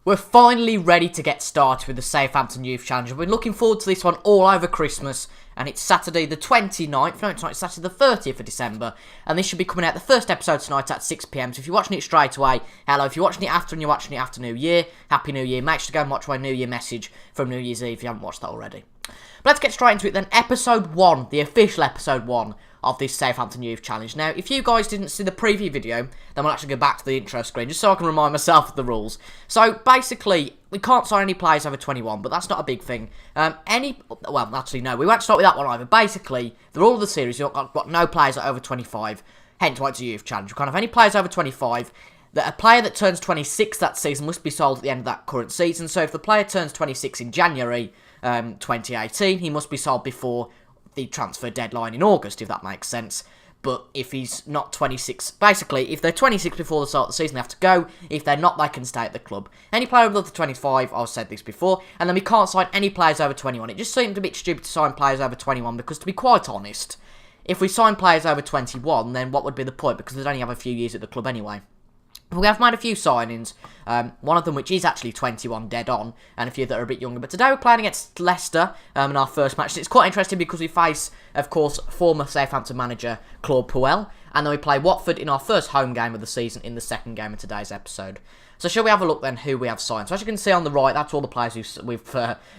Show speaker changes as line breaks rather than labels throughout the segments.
We're finally ready to get started with the Southampton Youth Challenge. I've been looking forward to this one all over Christmas, and it's Saturday the 29th, no it's not, it's Saturday the 30th of December, and this should be coming out, the first episode tonight at 6 PM, so if you're watching it straight away, hello, if you're watching it after and you're watching it after New Year, Happy New Year, make sure to go and watch my New Year message from New Year's Eve if you haven't watched that already. But let's get straight into it then, episode 1, the official episode 1 of this Southampton Youth Challenge. Now, if you guys didn't see the preview video, then we'll actually go back to the intro screen, just so I can remind myself of the rules. So, basically, we can't sign any players over 21, but that's not a big thing. Well, actually, no, we won't start with that one either. Basically, the rule of the series, you've got no players over 25, hence why it's a Youth Challenge. We can't have any players over 25. That a player that turns 26 that season must be sold at the end of that current season. So, if the player turns 26 in January 2018, he must be sold before the transfer deadline in August, if that makes sense. But if he's not 26, basically, if they're 26 before the start of the season, they have to go. If they're not, they can stay at the club. Any player above the 25, I've said this before, and then we can't sign any players over 21. It just seemed a bit stupid to sign players over 21, because to be quite honest, if we sign players over 21, then what would be the point? Because they'd only have a few years at the club anyway. We have made a few signings, one of them which is actually 21 dead on, and a few that are a bit younger. But today we're playing against Leicester in our first match. It's quite interesting because we face, of course, former Southampton manager Claude Puel, and then we play Watford in our first home game of the season in the second game of today's episode. So shall we have a look then who we have signed? So as you can see on the right, that's all the players we've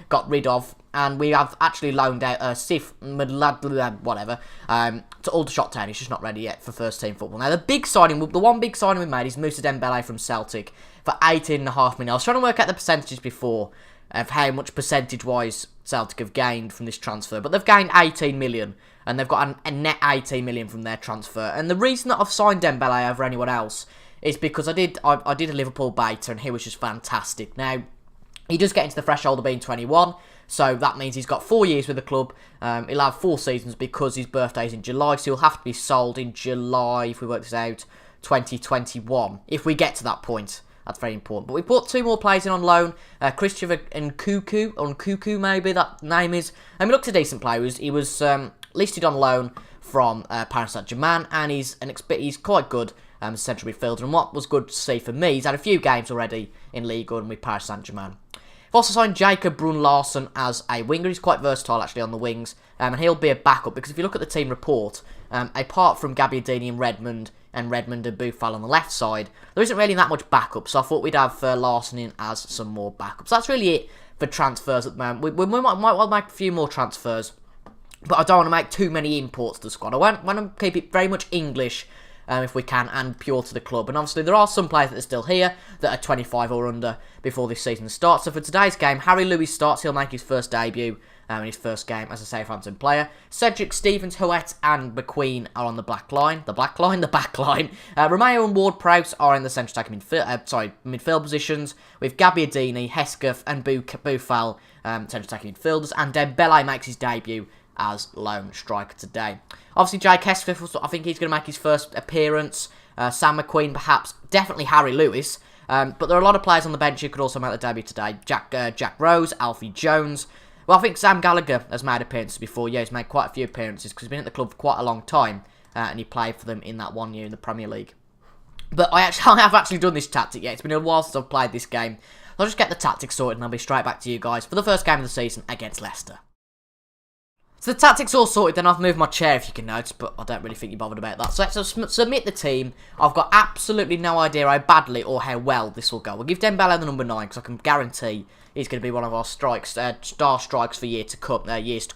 got rid of. And we have actually loaned out Sif, whatever, to Aldershot Town. He's just not ready yet for first team football. Now the one big signing we made is Moussa Dembele from Celtic for 18.5 million. I was trying to work out the percentages before of how much percentage-wise Celtic have gained from this transfer. But they've gained 18 million. And they've got a net 18 million from their transfer. And the reason that I've signed Dembele over anyone else is because I did a Liverpool beta and he was just fantastic. Now, he does get into the threshold of being 21, so that means he's got 4 years with the club. He'll have 4 seasons because his birthday's in July, so he'll have to be sold in July, if we work this out, 2021, if we get to that point. That's very important. But we brought 2 more players in on loan. Christopher Nkunku, maybe that name is. And he looked a decent player. He was listed on loan from Paris Saint-Germain, and he's quite good. Central midfielder, and what was good to see for me, he's had a few games already in League One with Paris Saint-Germain. I've also signed Jacob Brun-Larsen as a winger. He's quite versatile actually on the wings, and he'll be a backup because if you look at the team report, apart from Gabbiadini and Redmond and Boufal on the left side, there isn't really that much backup, so I thought we'd have Larsen in as some more backups. That's really it for transfers at the moment. We might well make a few more transfers, but I don't want to make too many imports to the squad. I want to keep it very much English, if we can, and pure to the club. And obviously there are some players that are still here that are 25 or under before this season starts. So for today's game, Harry Lewis starts. He'll make his first debut in his first game as a Southampton player. Cedric, Stevens, Huet and McQueen are on the back line. The back line. Romeo and Ward-Prowse are in the central attacking midfield positions, with Gabbiadini, Hesketh and Boufal central attacking midfielders. And Dembele makes his debut as lone striker today. Obviously, Jake Hesketh, I think he's going to make his first appearance. Sam McQueen, perhaps. Definitely Harry Lewis. But there are a lot of players on the bench who could also make the debut today. Jack Rose, Alfie Jones. Well, I think Sam Gallagher has made appearances before. Yeah, he's made quite a few appearances because he's been at the club for quite a long time. And he played for them in that 1 year in the Premier League. But I have actually done this tactic yet. It's been a while since I've played this game. I'll just get the tactics sorted and I'll be straight back to you guys for the first game of the season against Leicester. So the tactics all sorted, then I've moved my chair if you can notice, but I don't really think you're bothered about that. So let's submit the team. I've got absolutely no idea how badly or how well this will go. We'll give Dembele the number 9 because I can guarantee he's going to be one of our star strikes for years to come. And this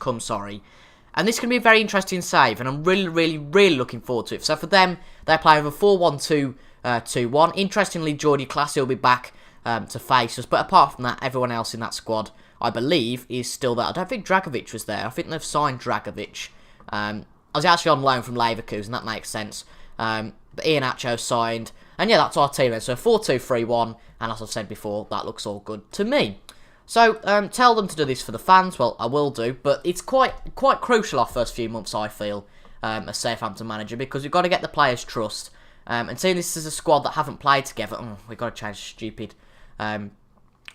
is going to be a very interesting save, and I'm really looking forward to it. So for them, they play over 4-1-2-1. Interestingly, Jordi Clasie will be back to face us, but apart from that, everyone else in that squad, I believe, is still there. I don't think Dragovic was there. I think they've signed Dragovic. I was actually on loan from Leverkusen, that makes sense. But Ian Acho signed. And yeah, that's our team then. So 4-2-3-1. And as I've said before, that looks all good to me. So, tell them to do this for the fans. Well, I will do. But it's quite crucial our first few months, I feel, as Southampton manager. Because we've got to get the players' trust. And seeing this as a squad that haven't played together, we've got to change stupid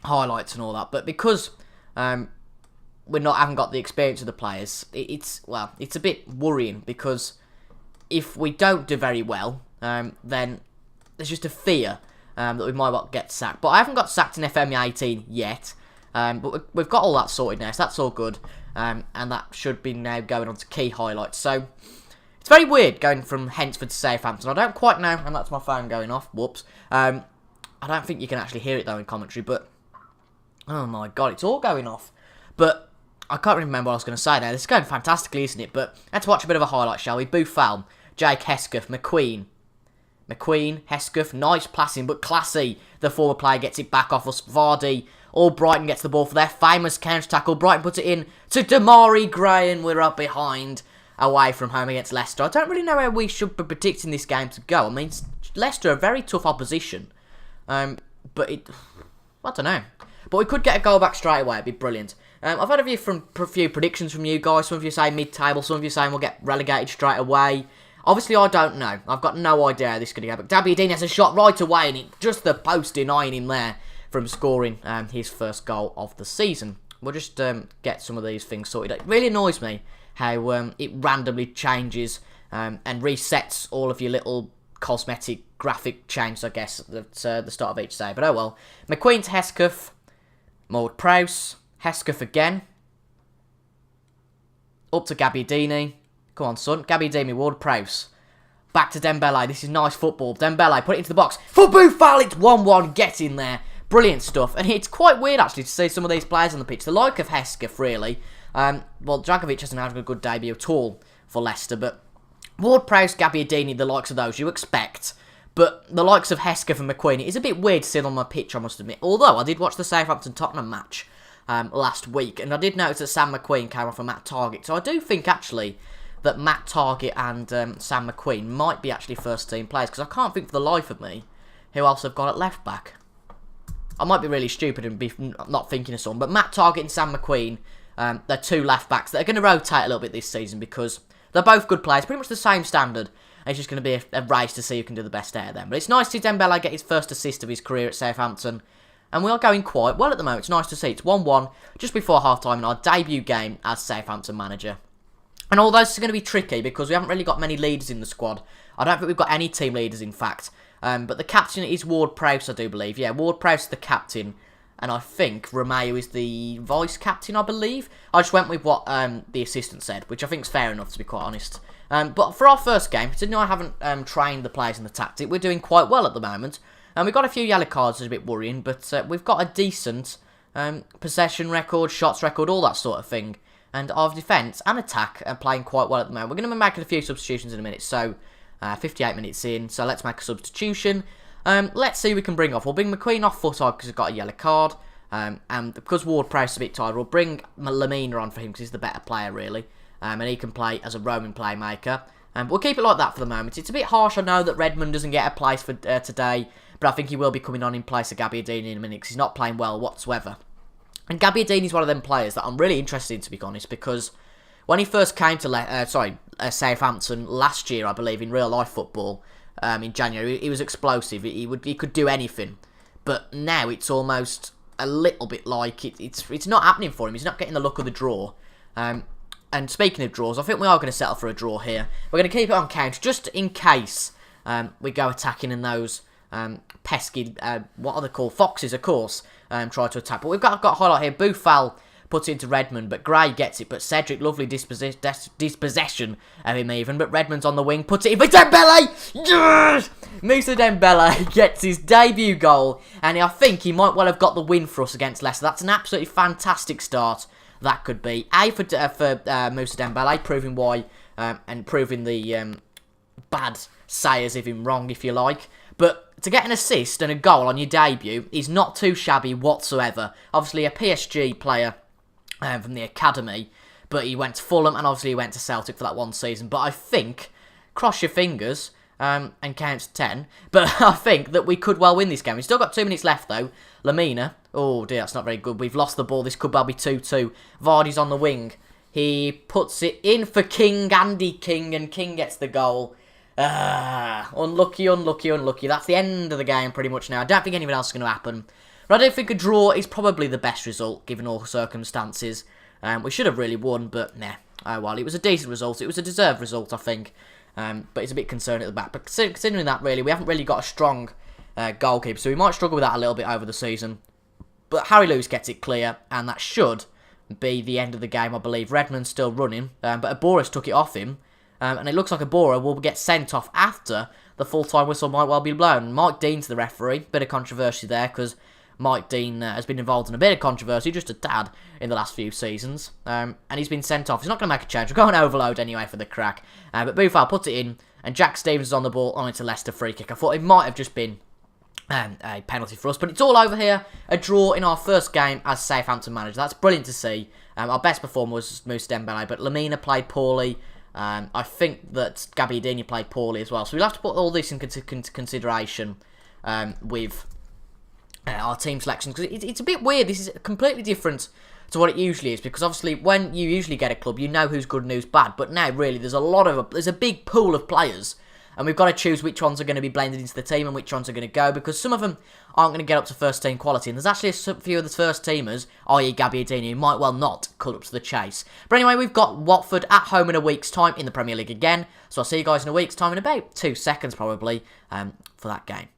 highlights and all that. But because haven't got the experience of the players, it's a bit worrying because if we don't do very well, then there's just a fear that we might well get sacked. But I haven't got sacked in FM18 yet. But we've got all that sorted now, so that's all good. And that should be now going on to key highlights. So, it's very weird going from Hensford to Southampton. I don't quite know, and that's my phone going off. Whoops. I don't think you can actually hear it, though, in commentary, but... Oh, my God, it's all going off. But I can't remember what I was going to say now. This is going fantastically, isn't it? But let's watch a bit of a highlight, shall we? Boufal, Jake Hesketh, McQueen, Hesketh, nice passing, but classy. The forward player gets it back off us. Vardy, all Brighton gets the ball for their famous counter-tackle. Brighton puts it in to Damari Gray, and we're up behind away from home against Leicester. I don't really know how we should be predicting this game to go. I mean, Leicester are a very tough opposition. But I don't know. But we could get a goal back straight away. It'd be brilliant. I've had a few predictions from you guys. Some of you say mid-table. Some of you saying we'll get relegated straight away. Obviously, I don't know. I've got no idea how this is going to go. But Dabiadini has a shot right away, and just the post denying him there from scoring his first goal of the season. We'll just get some of these things sorted. It really annoys me how it randomly changes and resets all of your little cosmetic graphic changes, I guess, at the start of each day. But oh well. McQueen to Hesketh. Ward-Prowse. Hesketh again. Up to Gabiadini. Come on, son. Gabiadini, Ward-Prowse. Back to Dembele. This is nice football. Dembele, put it into the box. For Boufal, it's 1-1. Get in there. Brilliant stuff. And it's quite weird, actually, to see some of these players on the pitch. The like of Hesketh, really. Well, Dragovic hasn't had a good debut at all for Leicester. But Ward-Prowse, Gabiadini, the likes of those you expect. But the likes of Hesketh and McQueen, it is a bit weird to see them on my pitch, I must admit. Although, I did watch the Southampton-Tottenham match last week. And I did notice that Sam McQueen came off for Matt Targett. So I do think, actually, that Matt Targett and Sam McQueen might be actually first-team players. Because I can't think for the life of me who else I've got at left-back. I might be really stupid and be not thinking of someone. But Matt Targett and Sam McQueen, they're two left-backs that are going to rotate a little bit this season. Because they're both good players, pretty much the same standard. It's just going to be a race to see who can do the best out of them. But it's nice to see Dembele get his first assist of his career at Southampton. And we are going quite well at the moment. It's nice to see. It's 1-1 just before half-time in our debut game as Southampton manager. And although this is going to be tricky because we haven't really got many leaders in the squad. I don't think we've got any team leaders, in fact. But the captain is Ward-Prowse, I do believe. Yeah, Ward-Prowse is the captain. And I think Romeo is the vice-captain, I believe. I just went with what the assistant said, which I think is fair enough, to be quite honest. But for our first game, considering I haven't trained the players in the tactic, we're doing quite well at the moment. We've got a few yellow cards, that's a bit worrying, but we've got a decent possession record, shots record, all that sort of thing. And our defence and attack are playing quite well at the moment. We're going to be making a few substitutions in a minute, so 58 minutes in, so let's make a substitution. Let's see who we can bring off. We'll bring McQueen off full-side because he's got a yellow card. And because Ward-Prowse is a bit tired, we'll bring Lamina on for him because he's the better player, really. And he can play as a roaming playmaker. We'll keep it like that for the moment. It's a bit harsh, I know, that Redmond doesn't get a place for today. But I think he will be coming on in place of Gabiadini in a minute because he's not playing well whatsoever. And Gabiadini is one of them players that I'm really interested in, to be honest, because when he first came to Southampton last year, I believe, in real-life football, in January, he was explosive. He could do anything. But now it's almost a little bit like it's not happening for him. He's not getting the luck of the draw. And speaking of draws, I think we are going to settle for a draw here. We're going to keep it on count just in case we go attacking and those pesky, what are they called? Foxes, of course, try to attack. But we've got a highlight here. Boufal puts it into Redmond, but Gray gets it. But Cedric, lovely dispossession of him even. But Redmond's on the wing, puts it in for Dembele! Yes! Moussa Dembele gets his debut goal. And I think he might well have got the win for us against Leicester. That's an absolutely fantastic start. That could be A for Moussa Dembele, proving why and proving the bad sayers of him wrong, if you like. But to get an assist and a goal on your debut is not too shabby whatsoever. Obviously, a PSG player from the academy, but he went to Fulham and obviously he went to Celtic for that one season. But I think, cross your fingers and count to 10, but I think that we could well win this game. We've still got 2 minutes left though. Lamina, oh dear, that's not very good. We've lost the ball. This could well be 2-2. Vardy's on the wing. He puts it in for King, Andy King, and King gets the goal. Unlucky. That's the end of the game pretty much now. I don't think anything else is going to happen. But I don't think a draw is probably the best result, given all circumstances. We should have really won, but nah. Oh well, it was a decent result. It was a deserved result, I think. But it's a bit concerning at the back. But considering that, really, we haven't really got a strong goalkeeper, so we might struggle with that a little bit over the season. But Harry Lewis gets it clear, and that should be the end of the game, I believe. Redmond's still running, but Abora's took it off him, and it looks like Abora will get sent off after the full-time whistle might well be blown. Mike Dean's the referee. Bit of controversy there, because Mike Dean has been involved in a bit of controversy, just a tad, in the last few seasons. And he's been sent off. He's not going to make a change. We're going overload anyway for the crack. But Bufal put it in, and Jack Stevens is on the ball, on into Leicester free kick. I thought it might have just been a penalty for us, but it's all over here. A draw in our first game as Southampton manager. That's brilliant to see. Our best performer was Moussa Dembele, but Lamina played poorly. I think that Gabbiadini played poorly as well. So we'll have to put all this into consideration with our team selections, because it's a bit weird. This is completely different to what it usually is, because obviously when you usually get a club, you know who's good and who's bad. But now really there's a big pool of players, and we've got to choose which ones are going to be blended into the team and which ones are going to go, because some of them aren't going to get up to first team quality. And there's actually a few of the first teamers, i.e. Gabbiadini, who might well not cut up to the chase. But anyway, we've got Watford at home in a week's time in the Premier League again. So I'll see you guys in a week's time, in about 2 seconds probably, for that game.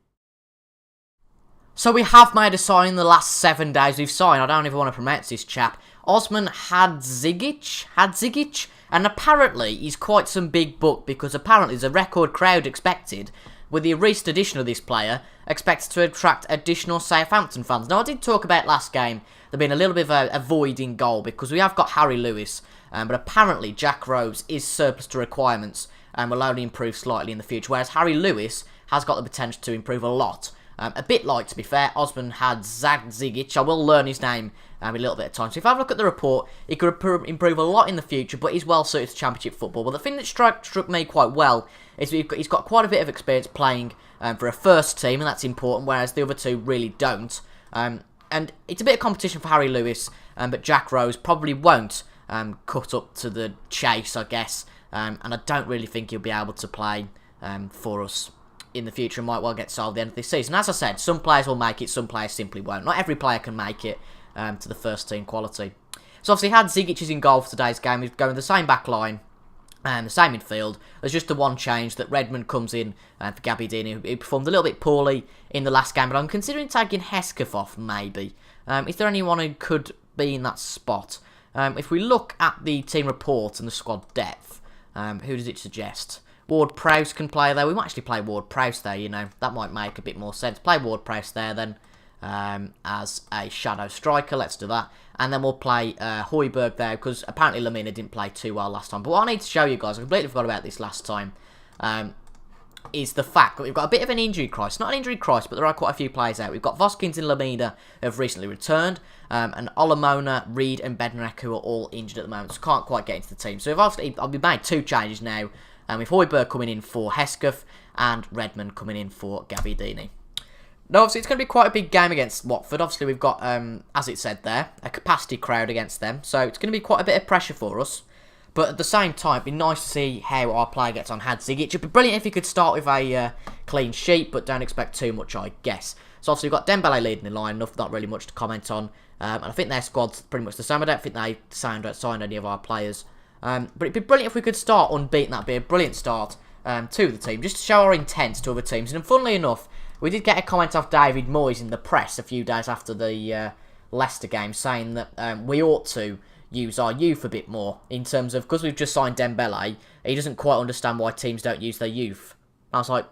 So we have made a sign in the last 7 days. We've signed, I don't even want to pronounce this chap, Osman Hadzigic, and apparently he's quite some big book, because apparently there's a record crowd expected, with the recent addition of this player expected to attract additional Southampton fans. Now, I did talk about last game there being a little bit of a void in goal, because we have got Harry Lewis, but apparently Jack Rose is surplus to requirements and will only improve slightly in the future, whereas Harry Lewis has got the potential to improve a lot. A bit like, to be fair, Osman Hadzigic. I will learn his name in a little bit of time. So if I have a look at the report, he could improve a lot in the future, but he's well suited to Championship football. But the thing that struck me quite well is he's got quite a bit of experience playing for a first team, and that's important, whereas the other two really don't. And it's a bit of competition for Harry Lewis, but Jack Rose probably won't cut up to the chase, I guess. And I don't really think he'll be able to play for us in the future, and might well get sold at the end of this season. As I said, some players will make it, some players simply won't. Not every player can make it to the first team quality. So obviously Hadzigic is in goal for today's game. He's going the same back line and the same midfield. There's just the one change that Redmond comes in for Gabbiadini, who performed a little bit poorly in the last game, but I'm considering taking Hesketh off, maybe. Is there anyone who could be in that spot? If we look at the team report and the squad depth, who does it suggest? Ward-Prowse can play there. We might actually play Ward-Prowse there, you know. That might make a bit more sense. Play Ward-Prowse there then as a shadow striker. Let's do that. And then we'll play Højbjerg there, because apparently Lamina didn't play too well last time. But what I need to show you guys, I completely forgot about this last time, is the fact that we've got a bit of an injury crisis. Not an injury crisis, but there are quite a few players out. We've got Voskins and Lamina who have recently returned, and Olamona, Reed and Bednarek, who are all injured at the moment, so can't quite get into the team. So I'll be made 2 changes now, with Højbjerg coming in for Hesketh and Redmond coming in for Gabbiadini. Now, obviously, it's going to be quite a big game against Watford. Obviously, we've got, as it said there, a capacity crowd against them. So it's going to be quite a bit of pressure for us. But at the same time, it'd be nice to see how our player gets on Hadzigic. It'd be brilliant if he could start with a clean sheet, but don't expect too much, I guess. So obviously, we've got Dembele leading the line. Not really much to comment on. And I think their squad's pretty much the same. I don't think they signed any of our players. But it'd be brilliant if we could start unbeaten. That'd be a brilliant start to the team, just to show our intent to other teams. And funnily enough, we did get a comment off David Moyes in the press a few days after the Leicester game, saying that we ought to use our youth a bit more, in terms of, because we've just signed Dembele, he doesn't quite understand why teams don't use their youth. I was like,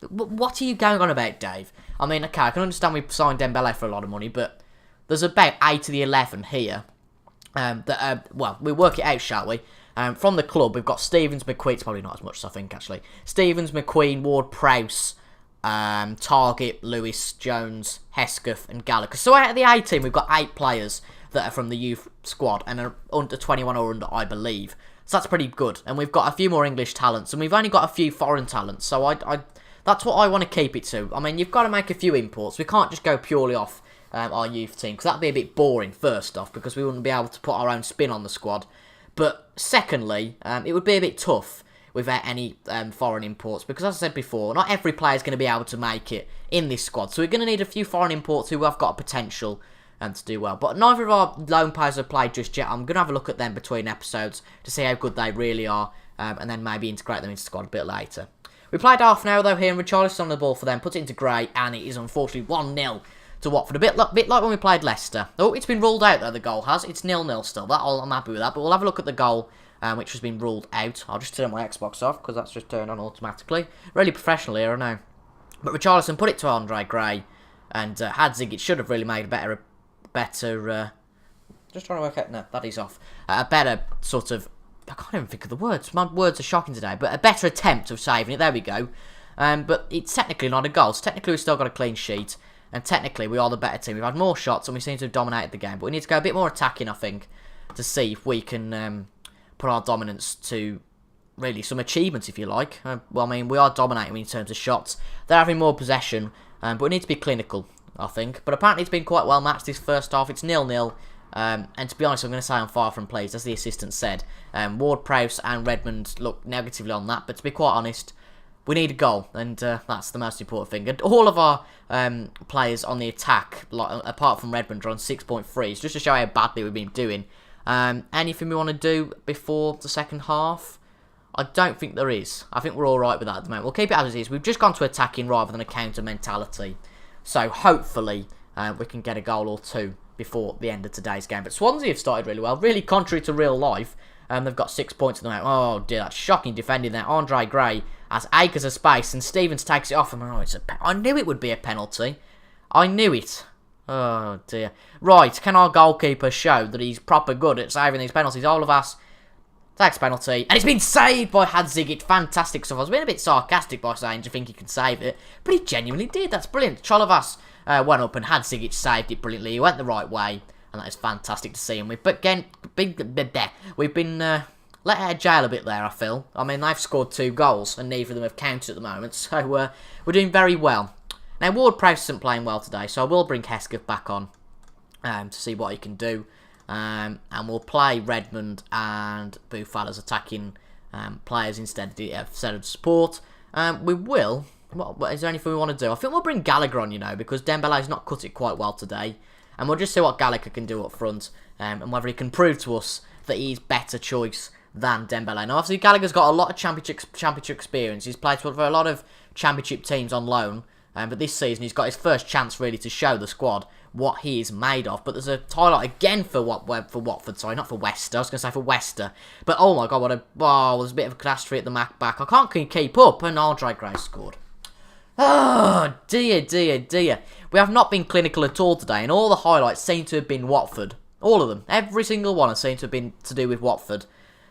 what are you going on about, Dave? I mean, okay, I can understand we've signed Dembele for a lot of money, but there's about 8 to the 11 here. Well, we'll work it out, shall we? From the club, we've got Stevens, McQueen. It's probably not as much as I think, actually. Stevens, McQueen, Ward-Prowse, Target, Lewis, Jones, Hesketh, and Gallagher. So out of the A team, we've got 8 players that are from the youth squad and are under 21 or under, I believe. So that's pretty good. And we've got a few more English talents, and we've only got a few foreign talents. So that's what I want to keep it to. I mean, you've got to make a few imports. We can't just go purely off our youth team, because that'd be a bit boring, first off, because we wouldn't be able to put our own spin on the squad. But secondly, it would be a bit tough without any foreign imports, because as I said before, not every player is going to be able to make it in this squad. So we're going to need a few foreign imports who have got potential to do well. But neither of our loan players have played just yet. I'm going to have a look at them between episodes to see how good they really are, and then maybe integrate them into the squad a bit later. We played half an hour though here, and Richarlison on the ball for them, puts it into Gray, and it is unfortunately 1-0 to Watford. A bit like when we played Leicester. Oh, it's been ruled out though, the goal has. It's 0-0 still. I'm happy with that, but we'll have a look at the goal, which has been ruled out. I'll just turn my Xbox off, because that's just turned on automatically. Really professional here, I know. But Richarlison put it to Andre Gray, and Hadzig, it should have really made a better just trying to work out, no, that is off. A better sort of, I can't even think of the words. My words are shocking today, but a better attempt of saving it. There we go. But it's technically not a goal. So technically we've still got a clean sheet. And technically we are the better team. We've had more shots and we seem to have dominated the game. But we need to go a bit more attacking, I think, to see if we can put our dominance to really some achievements, if you like. Well, I mean, we are dominating in terms of shots. They're having more possession, but we need to be clinical, I think. But apparently it's been quite well matched this first half. It's 0-0. And to be honest, I'm going to say I'm far from pleased, as the assistant said. Ward-Prowse and Redmond look negatively on that, but to be quite honest, we need a goal, and that's the most important thing. And all of our players on the attack, apart from Redmond, are on 6.3s, just to show how badly we've been doing. Anything we want to do before the second half? I don't think there is. I think we're alright with that at the moment. We'll keep it as it is. We've just gone to attacking rather than a counter mentality. So hopefully we can get a goal or two before the end of today's game. But Swansea have started really well, really contrary to real life. They've got 6 points at the moment. Oh dear, that's shocking defending there. Andre Gray has acres of space, and Stevens takes it off him. Oh, I knew it would be a penalty. I knew it. Oh dear. Right, can our goalkeeper show that he's proper good at saving these penalties? All of us takes penalty, and it's been saved by Hadzig. Fantastic stuff. I was being a bit sarcastic by saying, do you think he can save it? But he genuinely did. That's brilliant. Cholavas went up and Hadzig saved it brilliantly. He went the right way, and that is fantastic to see. And we've been let out of jail a bit there, I feel. I mean, they've scored 2 goals, and neither of them have counted at the moment, so we're doing very well. Now, Ward-Prowse isn't playing well today, so I will bring Hesketh back on to see what he can do. And we'll play Redmond and Boufal as attacking players instead of support. We will. What is there anything we want to do? I think we'll bring Gallagher on, because Dembele's not cut it quite well today. And we'll just see what Gallagher can do up front, and whether he can prove to us that he's better choice than Dembele. Now, obviously, Gallagher's got a lot of championship experience. He's played for a lot of championship teams on loan. But this season, he's got his first chance, really, to show the squad what he is made of. But there's a tie-out again for Watford. Sorry, not for Leicester. I was going to say for Leicester. But, oh my God, there's a bit of a catastrophe at the back. I can't keep up, and Andre Gray scored. Oh, dear. We have not been clinical at all today, and all the highlights seem to have been Watford. All of them. Every single one has seemed to have been to do with Watford.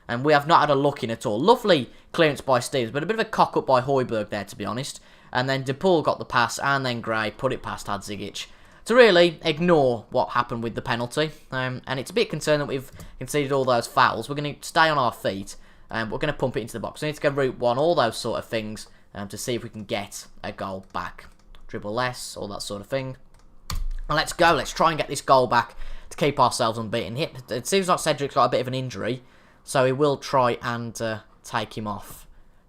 And we have not had a look in at all. Lovely clearance by Stevens, but a bit of a cock-up by Højbjerg there, to be honest. And then De Paul got the pass, and then Gray put it past Hadzig to really ignore what happened with the penalty. And it's a bit concerning that we've conceded all those fouls. We're going to stay on our feet, and we're going to pump it into the box. We need to go route one, all those sort of things, to see if we can get a goal back. Dribble less, all that sort of thing. And let's go. Let's try and get this goal back to keep ourselves unbeaten. It seems like Cedric's got a bit of an injury, so he will try and take him off.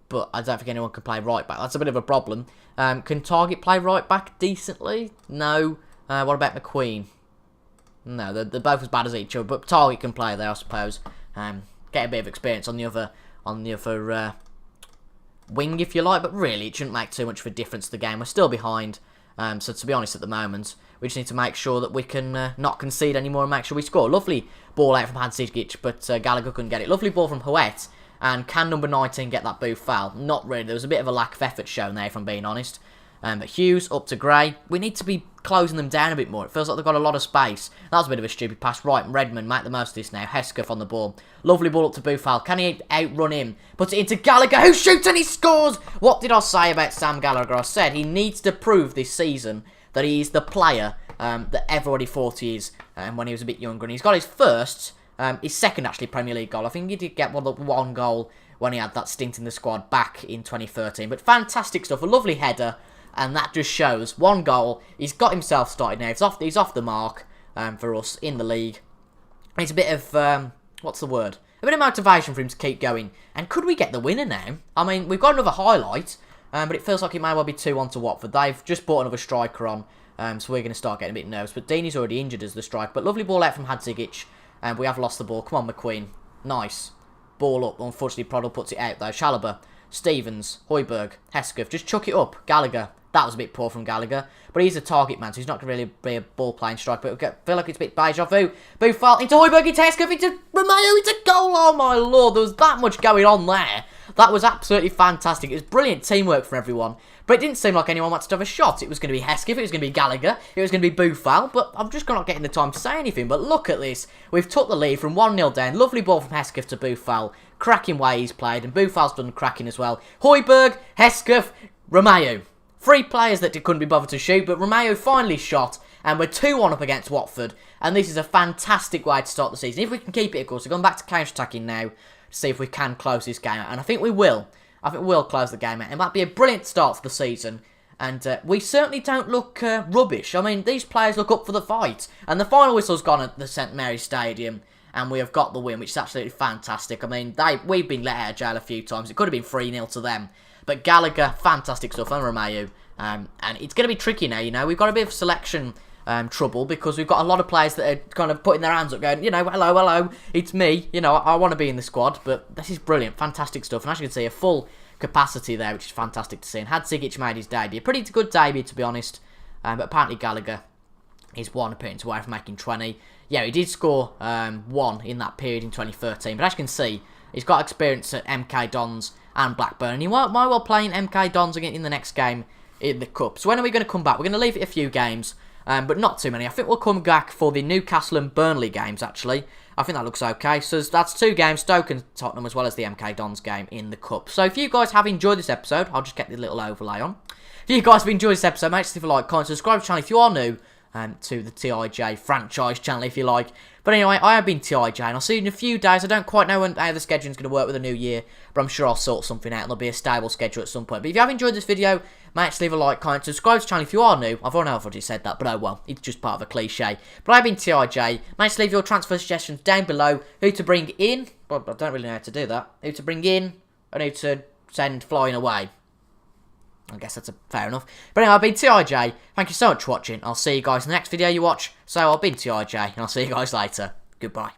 But I don't think anyone can play right back. That's a bit of a problem. Can Target play right back decently? No. What about McQueen? No, they're both as bad as each other. But Target can play there, I suppose. Get a bit of experience on the other wing, if you like. But really, it shouldn't make too much of a difference to the game. We're still behind. So to be honest, at the moment, we just need to make sure that we can not concede anymore and make sure we score. Lovely ball out from Hadzig, but Gallagher couldn't get it. Lovely ball from Hoet. And can number 19 get that Boufal? Not really. There was a bit of a lack of effort shown there, if I'm being honest. But Hughes up to Gray. We need to be closing them down a bit more. It feels like they've got a lot of space. That was a bit of a stupid pass. Right, Redmond, make the most of this now. Hesketh on the ball. Lovely ball up to Boufal. Can he outrun him? Puts it into Gallagher, who shoots and he scores! What did I say about Sam Gallagher? I said he needs to prove this season that he is the player that everybody thought he is when he was a bit younger. And he's got his first... his second, actually, Premier League goal. I think he did get one goal when he had that stint in the squad back in 2013. But fantastic stuff. A lovely header. And that just shows one goal. He's got himself started now. He's off the mark for us in the league. And it's a bit of, what's the word? A bit of motivation for him to keep going. And could we get the winner now? I mean, we've got another highlight. But it feels like it may well be 2-1 to Watford. They've just brought another striker on. So we're going to start getting a bit nervous. But Deeney's already injured as the striker. But lovely ball out from Hadzig. We have lost the ball. Come on, McQueen. Nice. Ball up. Unfortunately, Proddle puts it out, though. Chalobah Stevens, Højbjerg, Hesketh. Just chuck it up. Gallagher. That was a bit poor from Gallagher. But he's a target man, so he's not going to really be a ball-playing striker. But I feel like it's a bit deja vu. Buffal into Højbjerg, into Hesketh, into Romeo, into goal. Oh, my Lord. There was that much going on there. That was absolutely fantastic. It was brilliant teamwork from everyone. But it didn't seem like anyone wanted to have a shot. It was going to be Hesketh, it was going to be Gallagher, it was going to be Buffal. But I'm just not getting the time to say anything. But look at this. We've took the lead from 1-0 down. Lovely ball from Hesketh to Buffal. Cracking way he's played. And Buffal's done cracking as well. Højbjerg, Hesketh, Romeo. 3 players that couldn't be bothered to shoot, but Romeo finally shot, and we're 2-1 up against Watford, and this is a fantastic way to start the season. If we can keep it, of course, we're going back to counter-attacking now to see if we can close this game out, and I think we will. I think we'll close the game out. It might be a brilliant start to the season, and we certainly don't look rubbish. I mean, these players look up for the fight, and the final whistle's gone at the St Mary's Stadium, and we have got the win, which is absolutely fantastic. I mean, we've been let out of jail a few times. It could have been 3-0 to them. But Gallagher, fantastic stuff, and Romeo. And it's going to be tricky now, you know. We've got a bit of selection trouble because we've got a lot of players that are kind of putting their hands up going, you know, hello, it's me. You know, I want to be in the squad. But this is brilliant, fantastic stuff. And as you can see, a full capacity there, which is fantastic to see. And Hadzic made his debut. Pretty good debut, to be honest. But apparently Gallagher is 1 appearance away from making 20. Yeah, he did score 1 in that period in 2013. But as you can see, he's got experience at MK Dons and Blackburn. And he might well play in MK Dons again in the next game in the Cup. So when are we going to come back? We're going to leave it a few games, but not too many. I think we'll come back for the Newcastle and Burnley games, actually. I think that looks okay. So that's 2 games, Stoke and Tottenham, as well as the MK Dons game in the Cup. So if you guys have enjoyed this episode, I'll just get the little overlay on. If you guys have enjoyed this episode, make sure to leave a like, comment, subscribe to the channel if you are new to the TIJ franchise channel, if you like. But anyway, I have been TIJ, and I'll see you in a few days. I don't quite know how the schedule is going to work with the new year, but I'm sure I'll sort something out, and there'll be a stable schedule at some point. But if you have enjoyed this video, make sure to leave a like, comment, subscribe to the channel if you are new. I've already said that, but oh well, it's just part of a cliche. But I've been TIJ. Make sure to leave your transfer suggestions down below. Who to bring in? Well, I don't really know how to do that. Who to bring in, and who to send flying away. I guess that's fair enough. But anyway, I've been TIJ. Thank you so much for watching. I'll see you guys in the next video you watch. So I've been TIJ, and I'll see you guys later. Goodbye.